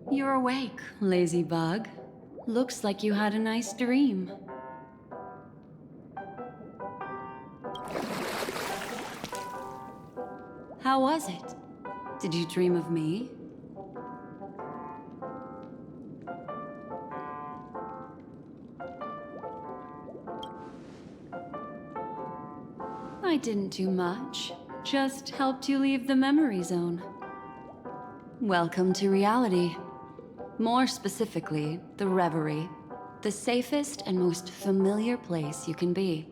You're awake, lazy bug. Looks like you had a nice dream. How was it? Did you dream of me? I didn't do much. Just helped you leave the memory zone. Welcome to reality. More specifically, the Reverie. The safest and most familiar place you can be.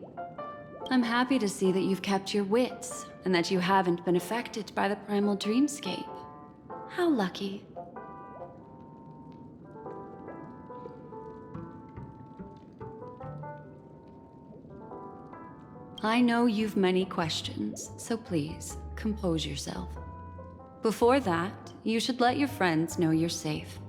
I'm happy to see that you've kept your wits, and that you haven't been affected by the primal dreamscape. How lucky. I know you've many questions, so please, compose yourself. Before that, you should let your friends know you're safe.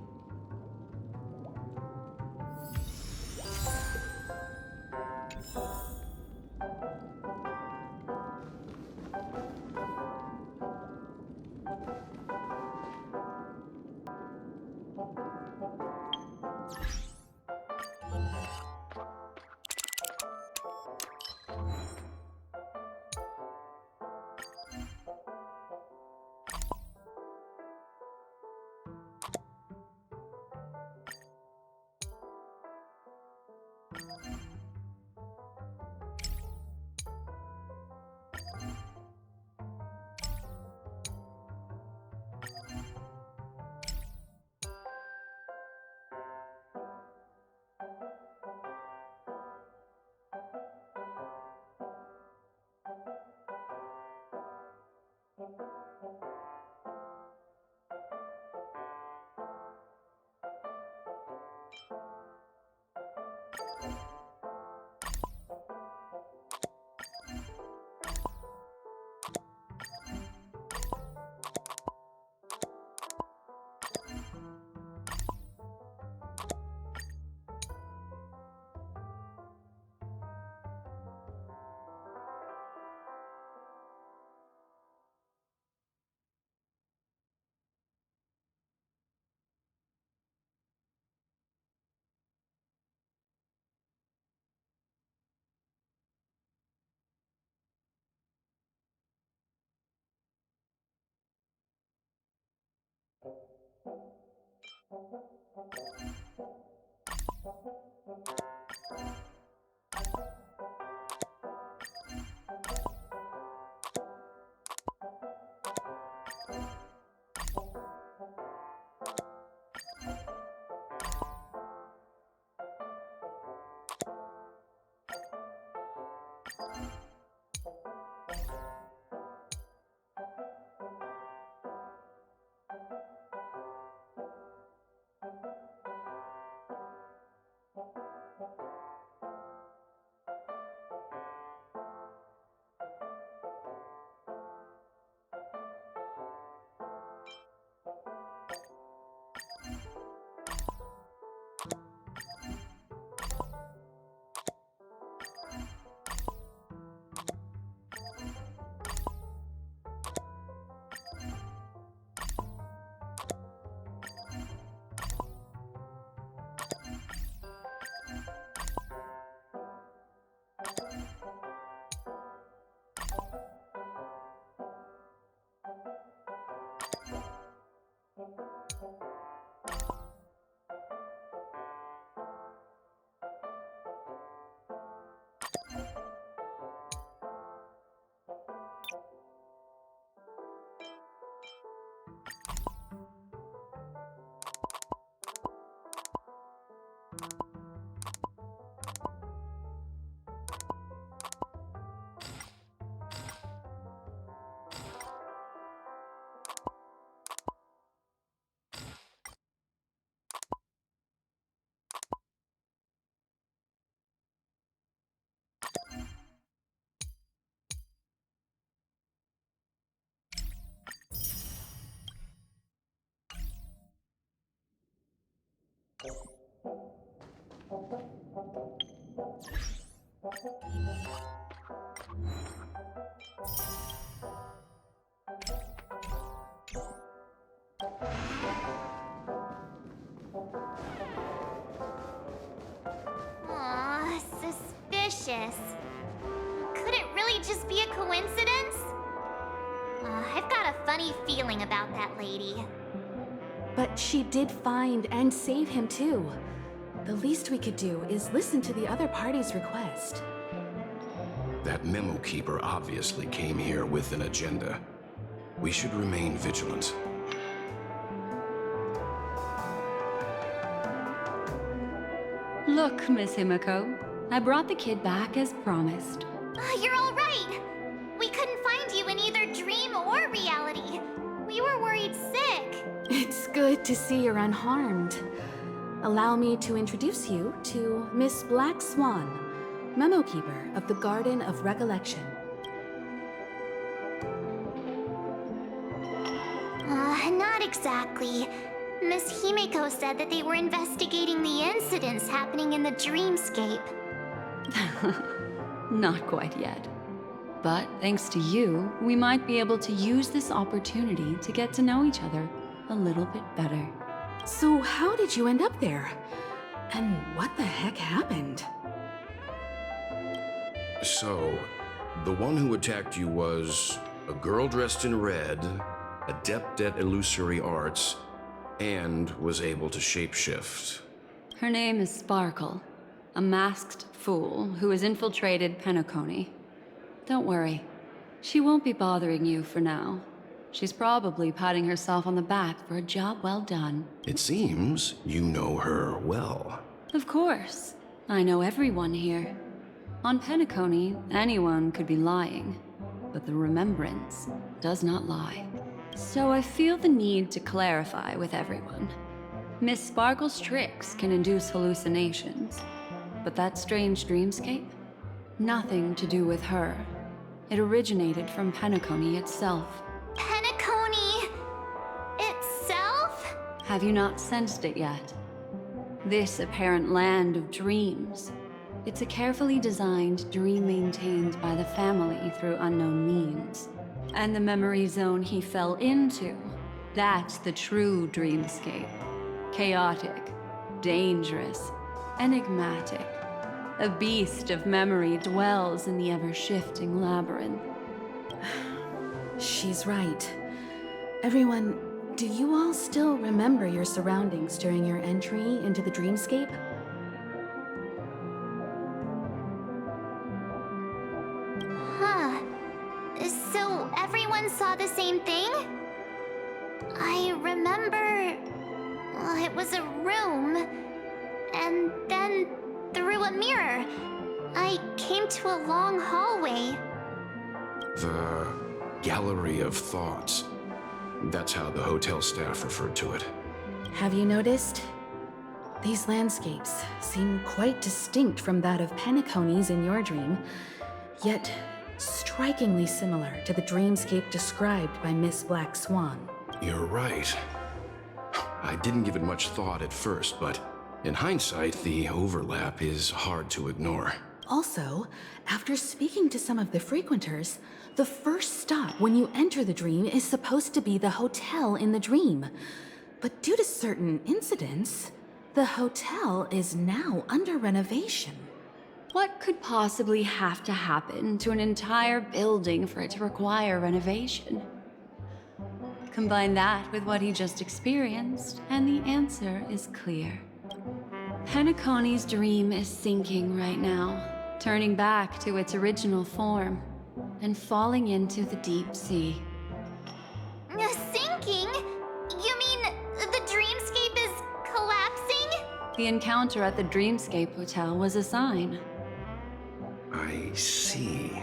suspicious. Could it really just be a coincidence? I've got a funny feeling about that lady. But she did find and save him too. The least we could do is listen to the other party's request. That Memokeeper obviously came here with an agenda. We should remain vigilant. Look, Miss Himiko, I brought the kid back as promised. You're all right. We couldn't find you in either dream or reality. We were worried sick. It's good to see you're unharmed. Allow me to introduce you to Miss Black Swan, Memokeeper of the Garden of Recollection. Not exactly. Miss Himiko said that they were investigating the incidents happening in the dreamscape. Not quite yet. But thanks to you, we might be able to use this opportunity to get to know each other a little bit better. So how did you end up there? And what the heck happened? So, the one who attacked you was a girl dressed in red, adept at illusory arts, and was able to shapeshift. Her name is Sparkle, a masked fool who has infiltrated Penacony. Don't worry, she won't be bothering you for now. She's probably patting herself on the back for a job well done. It seems you know her well. Of course, I know everyone here. On Penacony, anyone could be lying, but the remembrance does not lie. So I feel the need to clarify with everyone. Miss Sparkle's tricks can induce hallucinations, but that strange dreamscape? Nothing to do with her. It originated from Penacony itself. Penacony itself? Have you not sensed it yet? This apparent land of dreams. It's a carefully designed dream maintained by the family through unknown means. And the memory zone he fell into, that's the true dreamscape. Chaotic, dangerous, enigmatic. A beast of memory dwells in the ever-shifting labyrinth. She's right. Everyone, do you all still remember your surroundings during your entry into the dreamscape? Huh. So everyone saw the same thing? I remember... it was a room. And then, through a mirror, I came to a long hallway. The Gallery of Thoughts. That's how the hotel staff referred to it. Have you noticed? These landscapes seem quite distinct from that of Penacony's in your dream, yet strikingly similar to the dreamscape described by Miss Black Swan. You're right. I didn't give it much thought at first, but in hindsight, the overlap is hard to ignore. Also, after speaking to some of the frequenters, the first stop when you enter the dream is supposed to be the hotel in the dream. But due to certain incidents, the hotel is now under renovation. What could possibly have to happen to an entire building for it to require renovation? Combine that with what he just experienced, and the answer is clear. Penacony's dream is sinking right now, turning back to its original form, and falling into the deep sea. Sinking? You mean the dreamscape is collapsing? The encounter at the Dreamscape Hotel was a sign. I see.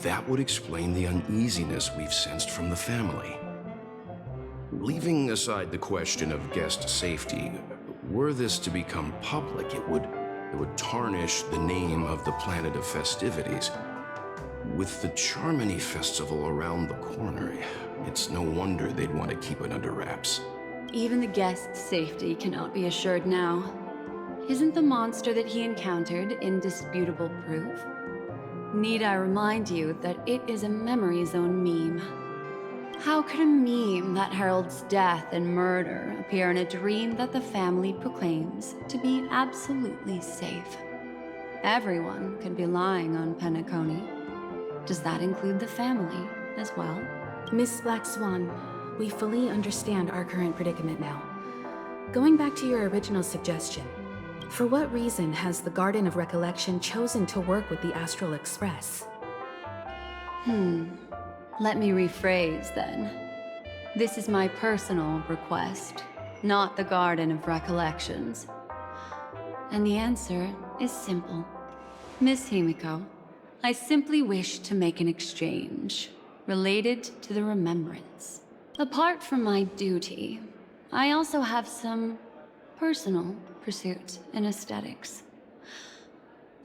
That would explain the uneasiness we've sensed from the family. Leaving aside the question of guest safety, were this to become public, it would tarnish the name of the Planet of Festivities. With the Charmony Festival around the corner, it's no wonder they'd want to keep it under wraps. Even the guest's safety cannot be assured now. Isn't the monster that he encountered indisputable proof? Need I remind you that it is a memory zone meme? How could a meme that heralds death and murder appear in a dream that the family proclaims to be absolutely safe? Everyone could be lying on Penacony. Does that include the family as well? Miss Black Swan, we fully understand our current predicament now. Going back to your original suggestion, for what reason has the Garden of Recollection chosen to work with the Astral Express? Let me rephrase then. This is my personal request, not the Garden of Recollections. And the answer is simple. Miss Himiko, I simply wish to make an exchange related to the remembrance. Apart from my duty, I also have some personal pursuit in aesthetics.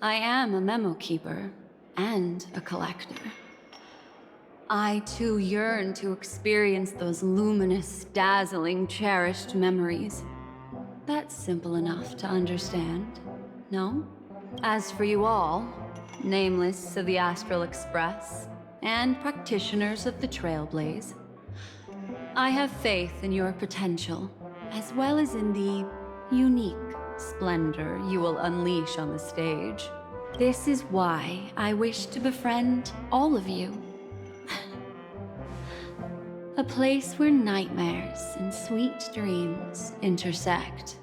I am a Memokeeper and a collector. I too yearn to experience those luminous, dazzling, cherished memories. That's simple enough to understand, no? As for you all, nameless of the Astral Express, and practitioners of the Trailblaze, I have faith in your potential, as well as in the unique splendor you will unleash on the stage. This is why I wish to befriend all of you. A place where nightmares and sweet dreams intersect.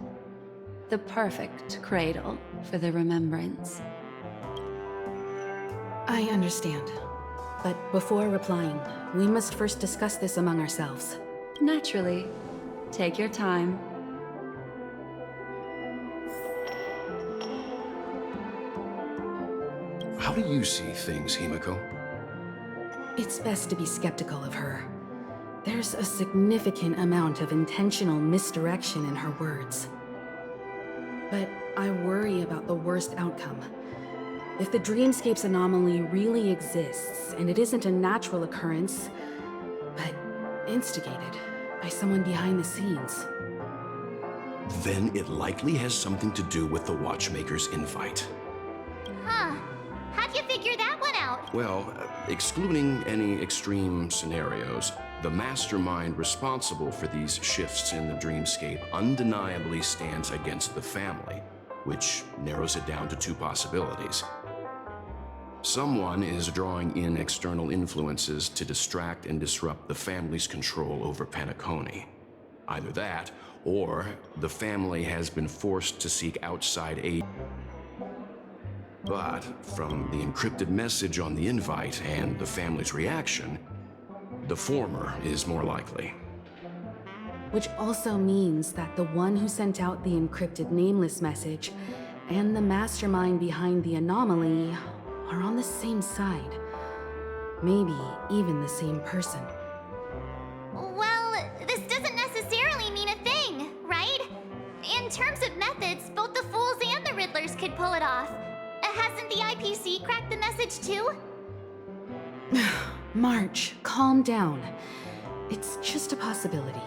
The perfect cradle for the remembrance. I understand. But before replying, we must first discuss this among ourselves. Naturally. Take your time. How do you see things, Himiko? It's best to be skeptical of her. There's a significant amount of intentional misdirection in her words. But I worry about the worst outcome. If the dreamscape's anomaly really exists, and it isn't a natural occurrence, but instigated by someone behind the scenes. Then it likely has something to do with the Watchmaker's invite. Huh. How'd you figure that one out? Well, excluding any extreme scenarios, the mastermind responsible for these shifts in the dreamscape undeniably stands against the family, which narrows it down to two possibilities. Someone is drawing in external influences to distract and disrupt the family's control over Penacony. Either that, or the family has been forced to seek outside aid. But from the encrypted message on the invite and the family's reaction, the former is more likely. Which also means that the one who sent out the encrypted nameless message and the mastermind behind the anomaly are on the same side. Maybe even the same person. Well, this doesn't necessarily mean a thing, right? In terms of methods, both the Fools and the Riddlers could pull it off. Hasn't the IPC cracked the message too? March, calm down. It's just a possibility.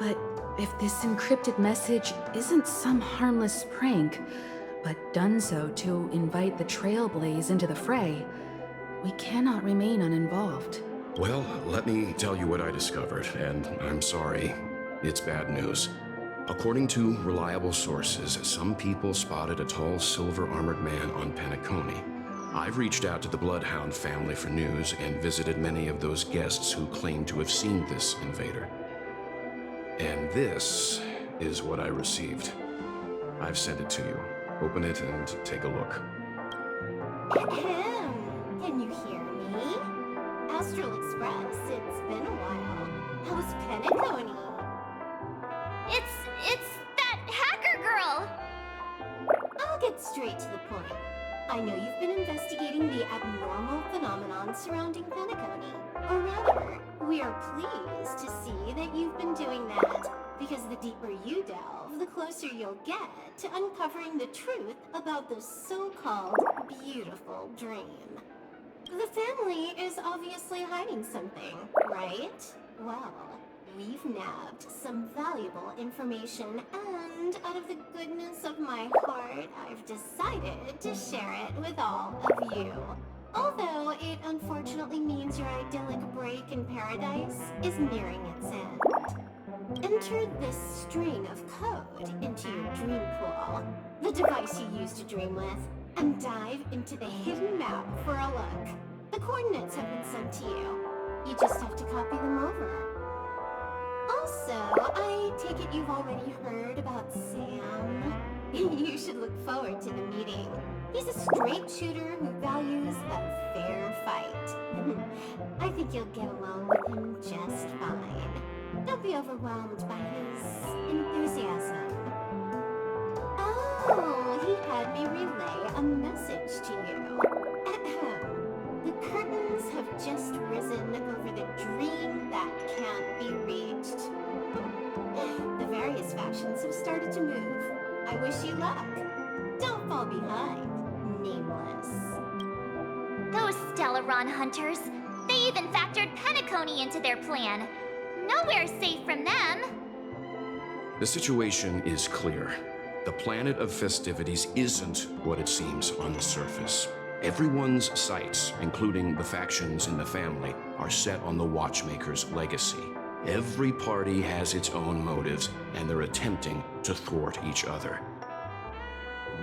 But if this encrypted message isn't some harmless prank, but done so to invite the Trailblaze into the fray, we cannot remain uninvolved. Well, let me tell you what I discovered, and I'm sorry, it's bad news. According to reliable sources, some people spotted a tall silver-armored man on Penacony. I've reached out to the Bloodhound family for news and visited many of those guests who claim to have seen this invader. And this is what I received. I've sent it to you. Open it and take a look. Ahem. Can you hear me? Astral Express, it's been a while. How's Penacony? It's that hacker girl! I'll get straight to the point. I know you've been investigating the abnormal phenomenon surrounding Penacony. Or rather, we are pleased to see that you've been doing that, because the deeper you delve, the closer you'll get to uncovering the truth about this so-called beautiful dream. The family is obviously hiding something, right? Well, we've nabbed some valuable information, and out of the goodness of my heart, I've decided to share it with all of you. Although it unfortunately means your idyllic break in paradise is nearing its end. Enter this string of code into your dream pool, the device you use to dream with. and dive into the hidden map for a look. The coordinates have been sent to you. You just have to copy them over. Also, I take it you've already heard about Sam? You should look forward to the meeting. He's a straight shooter who values a fair fight. I think you'll get along with him just fine. Don't be overwhelmed by his enthusiasm. Oh, he had me relay a message to you. The curtains have just risen over the dream that can't be reached. The various factions have started to move. I wish you luck. Don't fall behind, nameless. Those Stellaron hunters. They even factored Penacony into their plan. Nowhere's safe from them. The situation is clear. The Planet of Festivities isn't what it seems on the surface. Everyone's sights, including the factions in the family, are set on the Watchmaker's legacy. Every party has its own motives, and they're attempting to thwart each other.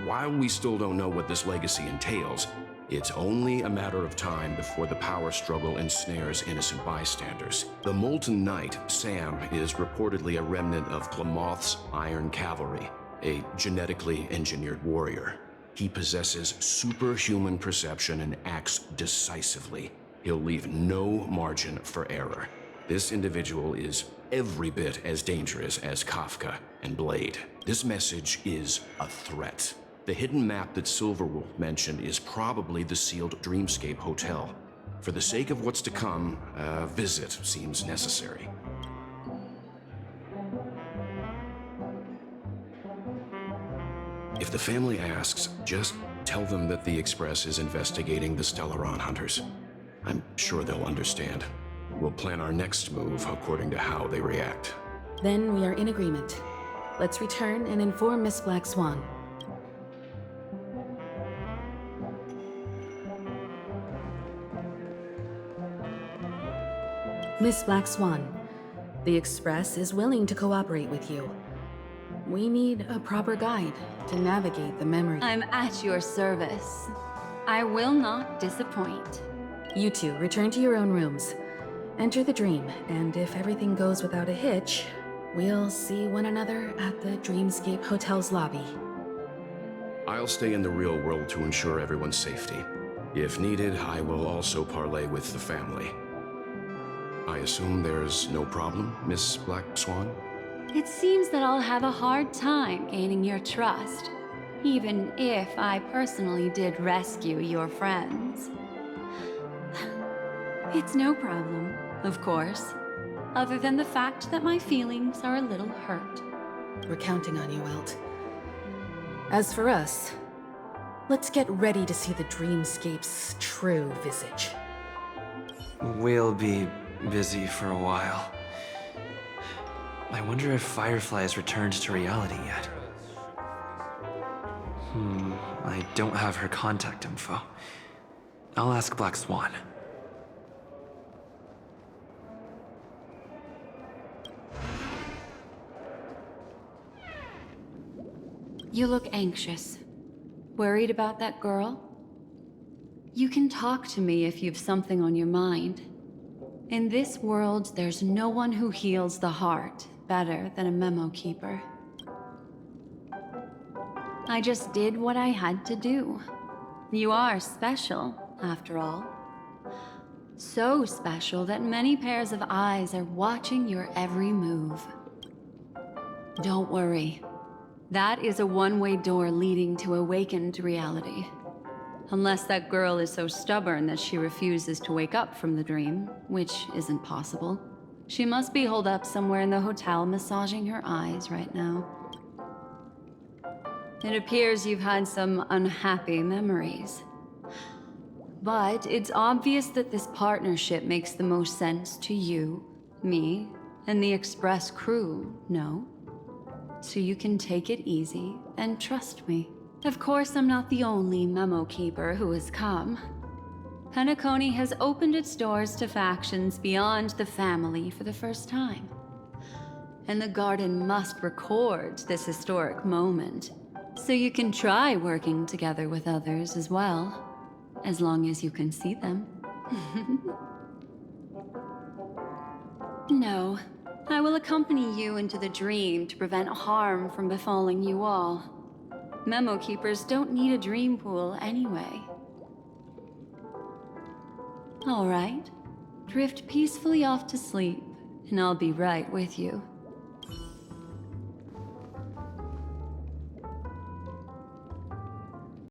While we still don't know what this legacy entails, it's only a matter of time before the power struggle ensnares innocent bystanders. The Molten Knight, Sam, is reportedly a remnant of Klamoth's Iron Cavalry, a genetically engineered warrior. He possesses superhuman perception and acts decisively. He'll leave no margin for error. This individual is every bit as dangerous as Kafka and Blade. This message is a threat. The hidden map that Silverwolf mentioned is probably the sealed Dreamscape Hotel. For the sake of what's to come, a visit seems necessary. If the family asks, just tell them that the Express is investigating the Stellaron hunters. I'm sure they'll understand. We'll plan our next move according to how they react. Then we are in agreement. Let's return and inform Miss Black Swan. Miss Black Swan, the Express is willing to cooperate with you. We need a proper guide to navigate the memory. I'm at your service. I will not disappoint. You two return to your own rooms. Enter the dream, and if everything goes without a hitch, we'll see one another at the Dreamscape Hotel's lobby. I'll stay in the real world to ensure everyone's safety. If needed, I will also parley with the family. I assume there's no problem, Miss Black Swan? It seems that I'll have a hard time gaining your trust, even if I personally did rescue your friends. It's no problem, of course, other than the fact that my feelings are a little hurt. We're counting on you, Welt. As for us, let's get ready to see the Dreamscape's true visage. We'll be busy for a while. I wonder if Firefly has returned to reality yet. I don't have her contact info. I'll ask Black Swan. You look anxious. Worried about that girl? You can talk to me if you've something on your mind. In this world, there's no one who heals the heart better than a Memokeeper. I just did what I had to do. You are special, after all. So special that many pairs of eyes are watching your every move. Don't worry. That is a one-way door leading to awakened reality. Unless that girl is so stubborn that she refuses to wake up from the dream, which isn't possible. She must be holed up somewhere in the hotel massaging her eyes right now. It appears you've had some unhappy memories. But it's obvious that this partnership makes the most sense to you, me, and the Express crew, no? So you can take it easy and trust me. Of course, I'm not the only Memokeeper who has come. Penacony has opened its doors to factions beyond the family for the first time. And the Garden must record this historic moment. So you can try working together with others as well, as long as you can see them. No, I will accompany you into the dream to prevent harm from befalling you all. Memokeepers don't need a dream pool anyway. All right, drift peacefully off to sleep, and I'll be right with you.